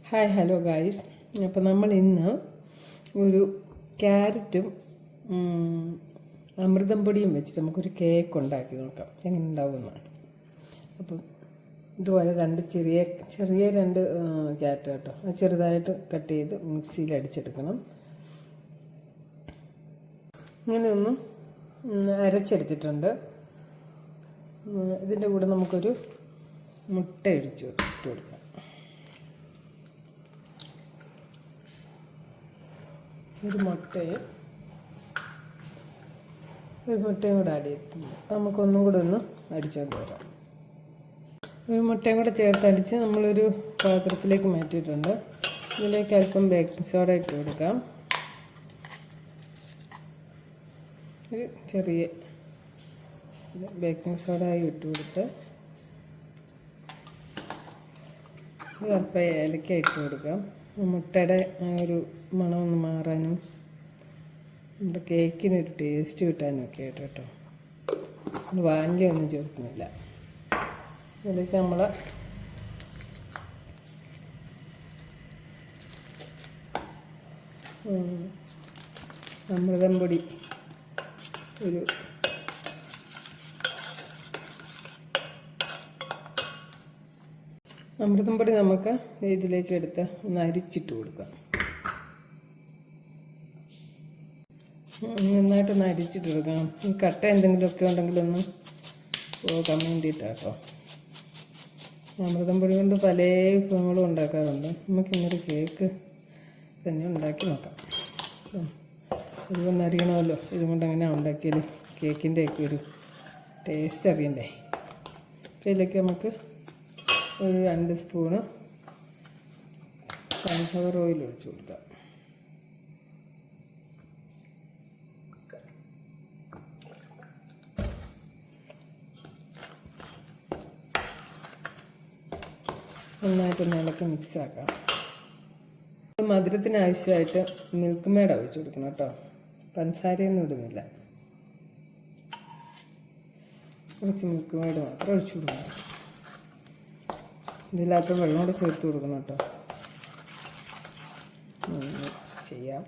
Hi hello guys. അപ്പോൾ നമ്മൾ ഇന്ന് ഒരു ക്യാരറ്റും അമൃതം പൊടിയും വെച്ചിട്ട് നമുക്കൊരു കേക്ക് ഉണ്ടാക്കി നോക്കാം എങ്ങനെ ഉണ്ടാവുമെന്നാണ്. അപ്പം ഇതുപോലെ ചെറിയ രണ്ട് ക്യാരറ്റ് കേട്ടോ, അത് ചെറുതായിട്ട് കട്ട് ചെയ്ത് മിക്സിയിൽ അടിച്ചെടുക്കണം. ഇങ്ങനെ ഒന്ന് അരച്ചെടുത്തിട്ടുണ്ട്. ഇതിൻ്റെ കൂടെ നമുക്കൊരു മുട്ട ഇട്ട് കൊടുക്കാം. ഒരു മുട്ടയും കൂടെ ആഡ് ചെയ്തിട്ടുണ്ട്. നമുക്കൊന്നും കൂടെ ഒന്ന് അടിച്ചുകൊണ്ട് വരാം. ഒരു മുട്ടയും കൂടെ ചേർത്തടിച്ച് നമ്മളൊരു പാത്രത്തിലേക്ക് മാറ്റിയിട്ടുണ്ട്. ഇതിലേക്ക് അല്പം ബേക്കിംഗ് സോഡ ഇട്ട് കൊടുക്കാം. ഒരു ചെറിയ ബേക്കിംഗ് സോഡ ഇട്ട് കൊടുത്ത് അല്പം ഏലക്ക ഇട്ട് കൊടുക്കാം. മുട്ടയുടെ ഒരു മണമൊന്ന് മാറാനും നമ്മുടെ കേക്കിനൊരു ടേസ്റ്റ് കിട്ടാനും ഒക്കെ ആയിട്ട് കേട്ടോ. വാനില ഒന്നും ചേർക്കുന്നില്ല. അതിലേക്ക് നമ്മൾ അമൃതം പൊടി നമുക്ക് ഇതിലേക്ക് എടുത്ത് ഒന്ന് അരിച്ചിട്ട് കൊടുക്കാം. നന്നായിട്ടൊന്ന് അരിച്ചിട്ട് കൊടുക്കാം. ഈ കട്ട എന്തെങ്കിലുമൊക്കെ ഉണ്ടെങ്കിലൊന്ന് പോകാൻ വേണ്ടിയിട്ടാട്ടോ. അമൃതം പൊടി കൊണ്ട് പല വിഭവങ്ങളും ഉണ്ടാക്കാറുണ്ട്. നമുക്കിന്നൊരു കേക്ക് തന്നെ ഉണ്ടാക്കി നോക്കാം. ഇതുകൊണ്ട് അറിയണമല്ലോ ഇതുകൊണ്ട് എങ്ങനെയാണ് ഉണ്ടാക്കിയാൽ കേക്കിൻ്റെയൊക്കെ ഒരു ടേസ്റ്റ് അറിയണ്ടേ. അപ്പോൾ ഇതിലേക്ക് നമുക്ക് ഒരു 2 സ്പൂണ് സൺഫ്ലവർ ഓയിൽ ഒഴിച്ച് കൊടുക്കാം. നന്നായിട്ടൊന്ന് ഇളക്കി മിക്സ് ആക്കാം. മധുരത്തിന് ആവശ്യമായിട്ട് മിൽക്ക് മേഡ് ഒഴിച്ച് കൊടുക്കണം കേട്ടോ. പഞ്ചസാരയൊന്നും ഇടുന്നില്ല. കുറച്ച് മിൽക്ക് മേഡ് മാത്രം ഒഴിച്ചു കൊടുക്കണം. ഇതിലപ്പം വെള്ളം കൂടെ ചേർത്ത് കൊടുക്കണം കേട്ടോ. ചെയ്യാം.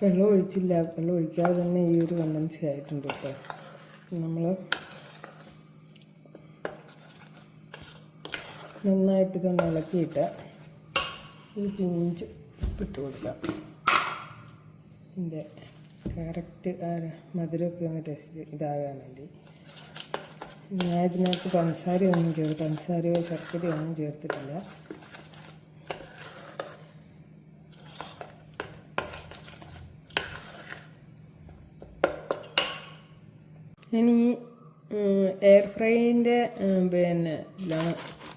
വെള്ളം ഒഴിക്കാതെ തന്നെ ഈ ഒരു കണ്ടൻസി ആയിട്ടുണ്ട് കേട്ടോ. നമ്മൾ നന്നായിട്ട് ഇതൊന്ന് ഇളക്കിയിട്ട് ഒരു പിഞ്ച് ഉപ്പിട്ട് കൊടുക്കാം. ഇതിൻ്റെ കറക്റ്റ് മധുരമൊക്കെ ഒന്ന് ടേസ്റ്റ് ഇതാകാൻ വേണ്ടി. ഞാൻ ഇതിനകത്ത് പഞ്ചസാരയോ ശർക്കരയോ ഒന്നും ചേർത്തിട്ടില്ല. ഇനി എയർ ഫ്രൈൻ്റെ ഇതിലാണ്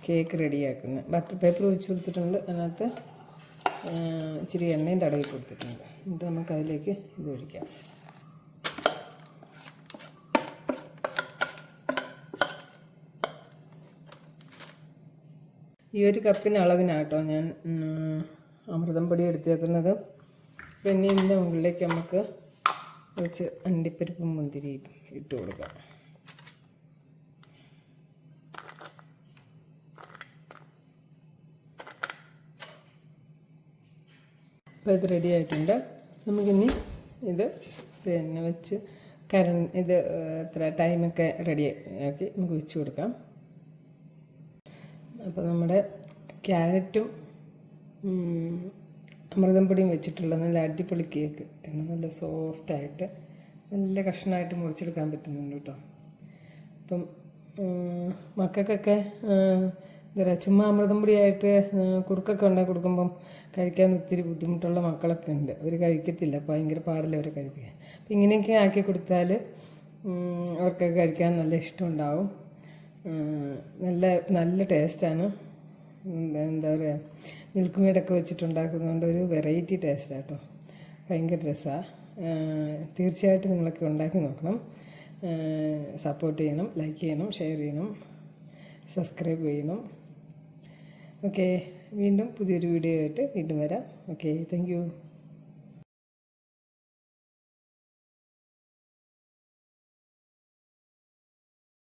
കേക്ക് റെഡിയാക്കുന്നത്. ബട്ടർ പേപ്പർ ഒഴിച്ച് കൊടുത്തിട്ടുണ്ട്. അതിനകത്ത് ഇച്ചിരി എണ്ണയും തടവി കൊടുത്തിട്ടുണ്ട്. എന്നിട്ട് നമുക്കതിലേക്ക് ഇത് ഒഴിക്കാം. ഈ ഒരു കപ്പിന് അളവിനാട്ടോ ഞാൻ അമൃതം പൊടി എടുത്തേക്കുന്നത്. പിന്നെ ഇതിൻ്റെ മുകളിലേക്ക് നമുക്ക് കുറച്ച് അണ്ടിപ്പരിപ്പും മുന്തിരി ഇട്ട് കൊടുക്കാം. അപ്പോൾ ഇത് റെഡി ആയിട്ടുണ്ട്. നമുക്കിനി ഇത് വെച്ച് എത്ര ടൈമൊക്കെ റെഡിയാക്കി നമുക്ക് വെച്ച് കൊടുക്കാം. അപ്പോൾ നമ്മുടെ ക്യാരറ്റും അമൃതം പൊടിയും വെച്ചിട്ടുള്ള നല്ല അടിപൊളി കേക്ക് നല്ല സോഫ്റ്റായിട്ട് നല്ല കഷ്ണമായിട്ട് മുറിച്ചെടുക്കാൻ പറ്റുന്നുണ്ട് കേട്ടോ. അപ്പം മക്കൾക്കൊക്കെ ചുമ്മാ അമൃതം പൊടിയായിട്ട് കുറുക്കൊക്കെ ഉണ്ടാക്കി കൊടുക്കുമ്പം കഴിക്കാൻ ഒത്തിരി ബുദ്ധിമുട്ടുള്ള മക്കളൊക്കെ ഉണ്ട്. അവർ കഴിക്കത്തില്ല. ഭയങ്കര പാടില്ല അവർ കഴിക്കാൻ. അപ്പം ഇങ്ങനെയൊക്കെ ആക്കി കൊടുത്താൽ അവർക്കൊക്കെ കഴിക്കാൻ നല്ല ഇഷ്ടമുണ്ടാവും. നല്ല ടേസ്റ്റാണ്. എന്താ പറയുക, മിൽക്ക് മെയ്ഡൊക്കെ വെച്ചിട്ടുണ്ടാക്കുന്നതുകൊണ്ട് ഒരു വെറൈറ്റി ടേസ്റ്റാണ് കേട്ടോ. ഭയങ്കര രസമാണ്. തീർച്ചയായിട്ടും നിങ്ങളൊക്കെ ഉണ്ടാക്കി നോക്കണം. സപ്പോർട്ട് ചെയ്യണം, ലൈക്ക് ചെയ്യണം, ഷെയർ ചെയ്യണം, സബ്സ്ക്രൈബ് ചെയ്യണം. ഓക്കെ, വീണ്ടും പുതിയൊരു വീഡിയോ ആയിട്ട് വീണ്ടും വരാം. Okay, thank you.